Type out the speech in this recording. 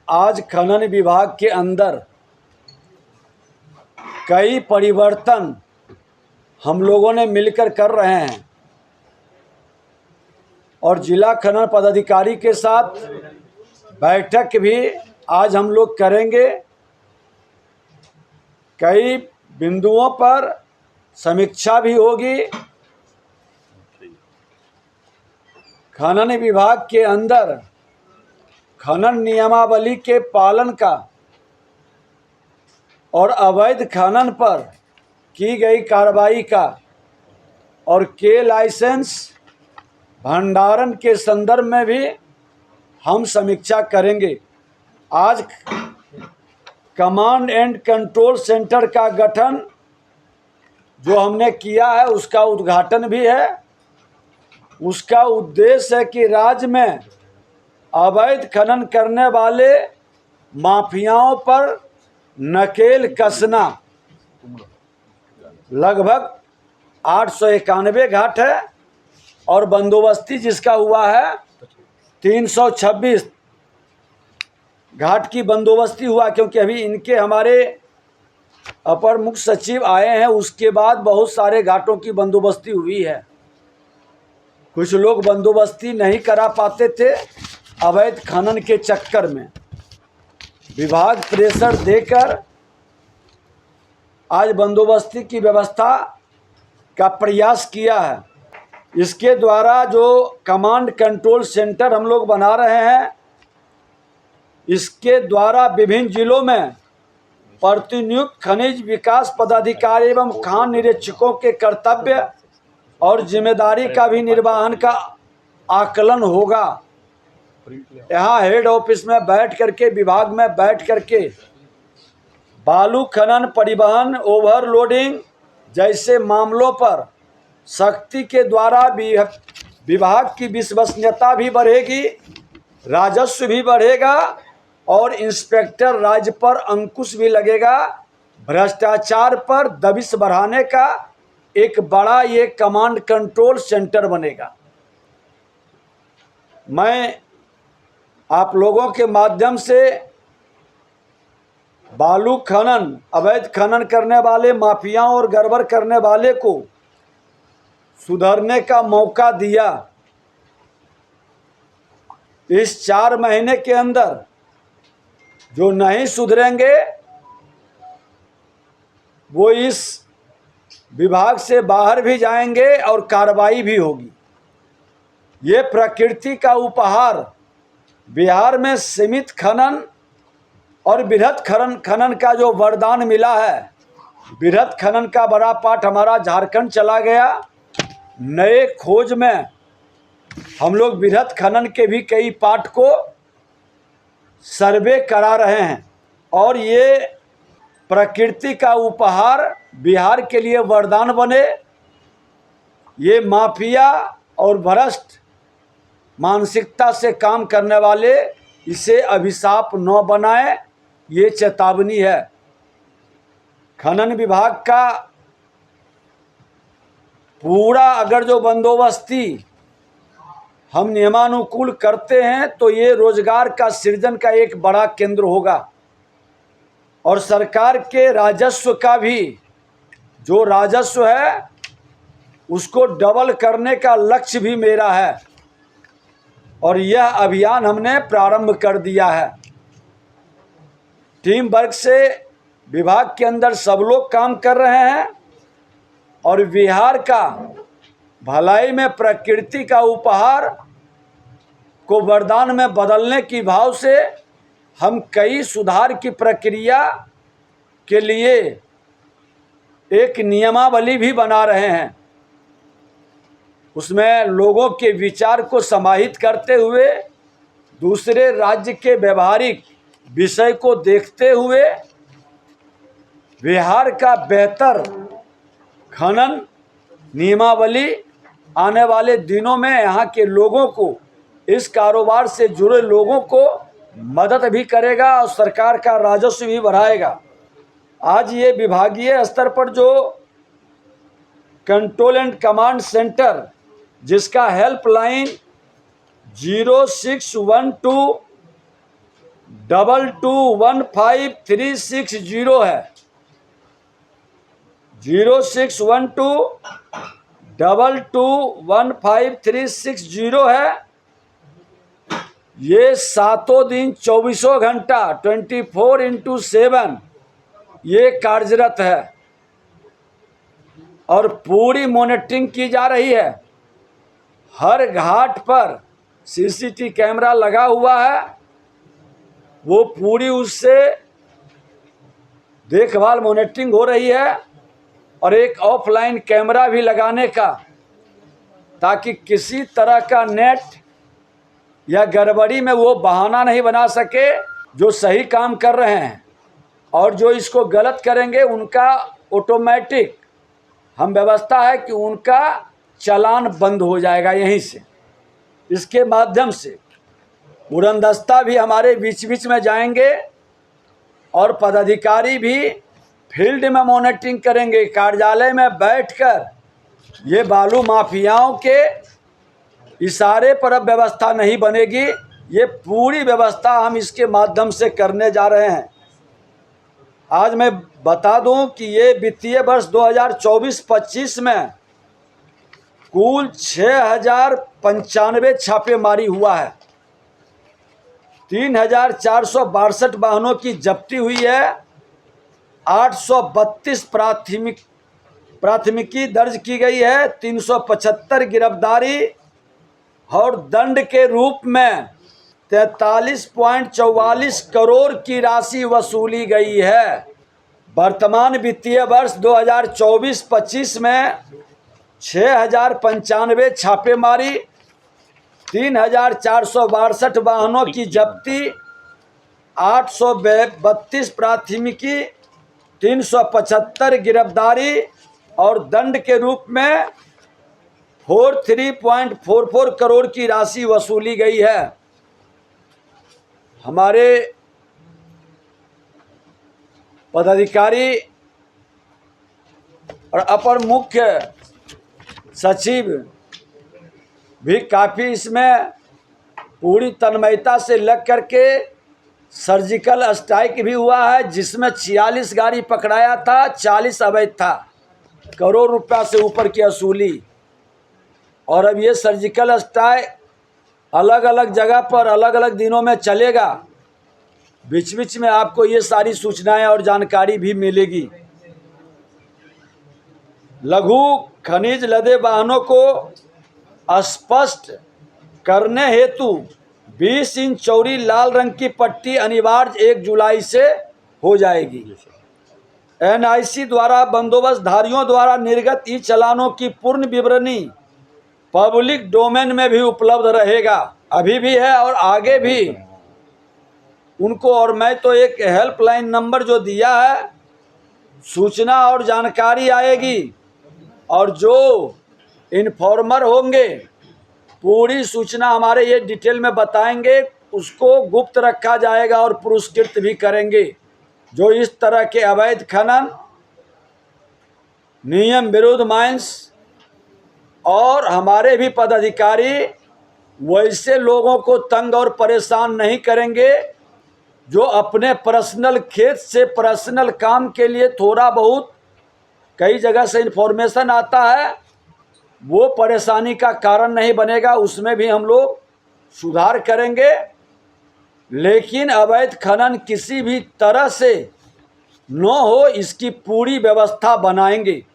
आज खनन विभाग के अंदर कई परिवर्तन हम लोगों ने मिलकर कर रहे हैं और जिला खनन पदाधिकारी के साथ बैठक भी आज हम लोग करेंगे। कई बिंदुओं पर समीक्षा भी होगी। खनन विभाग के अंदर खनन नियमावली के पालन का और अवैध खनन पर की गई कार्रवाई का और के लाइसेंस भंडारण के संदर्भ में भी हम समीक्षा करेंगे। आज कमांड एंड कंट्रोल सेंटर का गठन जो हमने किया है उसका उद्घाटन भी है। उसका उद्देश्य है कि राज्य में अवैध खनन करने वाले माफियाओं पर नकेल कसना। लगभग 891 घाट है और बंदोबस्ती जिसका हुआ है 326 घाट की बंदोबस्ती हुआ, क्योंकि अभी इनके हमारे अपर मुख्य सचिव आए हैं, उसके बाद बहुत सारे घाटों की बंदोबस्ती हुई है। कुछ लोग बंदोबस्ती नहीं करा पाते थे अवैध खनन के चक्कर में। विभाग प्रेशर देकर आज बंदोबस्ती की व्यवस्था का प्रयास किया है। इसके द्वारा जो कमांड कंट्रोल सेंटर हम लोग बना रहे हैं, इसके द्वारा विभिन्न जिलों में प्रतिनियुक्त खनिज विकास पदाधिकारी एवं खान निरीक्षकों के कर्तव्य और जिम्मेदारी का भी निर्वहन का आकलन होगा। यहाँ हेड ऑफिस में बैठ करके, विभाग में बैठ करके बालू खनन, परिवहन, ओवरलोडिंग जैसे मामलों पर सख्ती के द्वारा विभाग की विश्वसनीयता भी बढ़ेगी, राजस्व भी बढ़ेगा और इंस्पेक्टर राज्य पर अंकुश भी लगेगा। भ्रष्टाचार पर दबिश बढ़ाने का एक बड़ा ये कमांड कंट्रोल सेंटर बनेगा। मैं आप लोगों के माध्यम से बालू खनन, अवैध खनन करने वाले माफियाओं और गड़बड़ करने वाले को सुधरने का मौका दिया। इस 4 महीने के अंदर जो नहीं सुधरेंगे वो इस विभाग से बाहर भी जाएंगे और कार्रवाई भी होगी। ये प्रकृति का उपहार बिहार में सीमित खनन और बृहद खनन का जो वरदान मिला है। बृहद खनन का बड़ा पार्ट हमारा झारखंड चला गया। नए खोज में हम लोग बृहद खनन के भी कई पार्ट को सर्वे करा रहे हैं और ये प्रकृति का उपहार बिहार के लिए वरदान बने। ये माफिया और भ्रष्ट मानसिकता से काम करने वाले इसे अभिशाप न बनाए, ये चेतावनी है। खनन विभाग का पूरा अगर जो बंदोबस्ती हम नियमानुकूल करते हैं तो ये रोजगार का सृजन का एक बड़ा केंद्र होगा और सरकार के राजस्व का भी जो राजस्व है उसको डबल करने का लक्ष्य भी मेरा है और यह अभियान हमने प्रारंभ कर दिया है। टीम वर्क से विभाग के अंदर सब लोग काम कर रहे हैं और बिहार का भलाई में प्रकृति का उपहार को वरदान में बदलने की भाव से हम कई सुधार की प्रक्रिया के लिए एक नियमावली भी बना रहे हैं। उसमें लोगों के विचार को समाहित करते हुए, दूसरे राज्य के व्यवहारिक विषय को देखते हुए बिहार का बेहतर खनन नियमावली आने वाले दिनों में यहाँ के लोगों को, इस कारोबार से जुड़े लोगों को मदद भी करेगा और सरकार का राजस्व भी बढ़ाएगा। आज ये विभागीय स्तर पर जो कंट्रोल एंड कमांड सेंटर जिसका हेल्पलाइन 221530 है, 0612221530 है। ये 7 दिन 24 घंटा 24x7 ये कार्यरत है और पूरी मॉनिटरिंग की जा रही है। हर घाट पर सीसीटीवी कैमरा लगा हुआ है, वो पूरी उससे देखभाल मॉनिटरिंग हो रही है। और एक ऑफलाइन कैमरा भी लगाने का, ताकि किसी तरह का नेट या गड़बड़ी में वो बहाना नहीं बना सके जो सही काम कर रहे हैं, और जो इसको गलत करेंगे उनका ऑटोमेटिक हम व्यवस्था है कि उनका चालान बंद हो जाएगा यहीं से। इसके माध्यम से उड़नदस्ता भी हमारे बीच बीच में जाएंगे और पदाधिकारी भी फील्ड में मॉनिटरिंग करेंगे। कार्यालय में बैठकर ये बालू माफियाओं के इशारे पर अब व्यवस्था नहीं बनेगी, ये पूरी व्यवस्था हम इसके माध्यम से करने जा रहे हैं। आज मैं बता दूं कि ये वित्तीय वर्ष 2024-25 में कुल 6095 छापेमारी हुआ है, 3462 वाहनों की जब्ती हुई है, 832 प्राथमिकी दर्ज की गई है, 375 गिरफ्तारी और दंड के रूप में 43.44 करोड़ की राशि वसूली गई है। वर्तमान वित्तीय वर्ष 2024-25 में 6095 छापेमारी, 3462 वाहनों की जब्ती, 832 प्राथमिकी, 375 गिरफ्तारी और दंड के रूप में 43.44 करोड़ की राशि वसूली गई है। हमारे पदाधिकारी और अपर मुख्य सचिव भी काफ़ी इसमें पूरी तन्मयता से लग करके सर्जिकल स्ट्राइक भी हुआ है, जिसमें 46 गाड़ी पकड़ाया था, 40 अवैध था, करोड़ रुपया से ऊपर की वसूली। और अब ये सर्जिकल स्ट्राइक अलग अलग जगह पर अलग अलग दिनों में चलेगा। बीच बीच में आपको ये सारी सूचनाएं और जानकारी भी मिलेगी। लघु खनिज लदे वाहनों को स्पष्ट करने हेतु 20 इंच चौड़ी लाल रंग की पट्टी अनिवार्य 1 जुलाई से हो जाएगी। एनआईसी द्वारा बंदोबस्तधारियों द्वारा निर्गत ई चालानों की पूर्ण विवरणी पब्लिक डोमेन में भी उपलब्ध रहेगा, अभी भी है और आगे भी उनको। और मैं तो एक हेल्पलाइन नंबर जो दिया है, सूचना और जानकारी आएगी, और जो इन्फॉर्मर होंगे पूरी सूचना हमारे ये डिटेल में बताएंगे, उसको गुप्त रखा जाएगा और पुरस्कृत भी करेंगे। जो इस तरह के अवैध खनन, नियम विरुद्ध माइंस, और हमारे भी पदाधिकारी वैसे लोगों को तंग और परेशान नहीं करेंगे जो अपने पर्सनल खेत से पर्सनल काम के लिए थोड़ा बहुत कई जगह से इन्फॉर्मेशन आता है, वो परेशानी का कारण नहीं बनेगा, उसमें भी हम लोग सुधार करेंगे। लेकिन अवैध खनन किसी भी तरह से न हो, इसकी पूरी व्यवस्था बनाएंगे।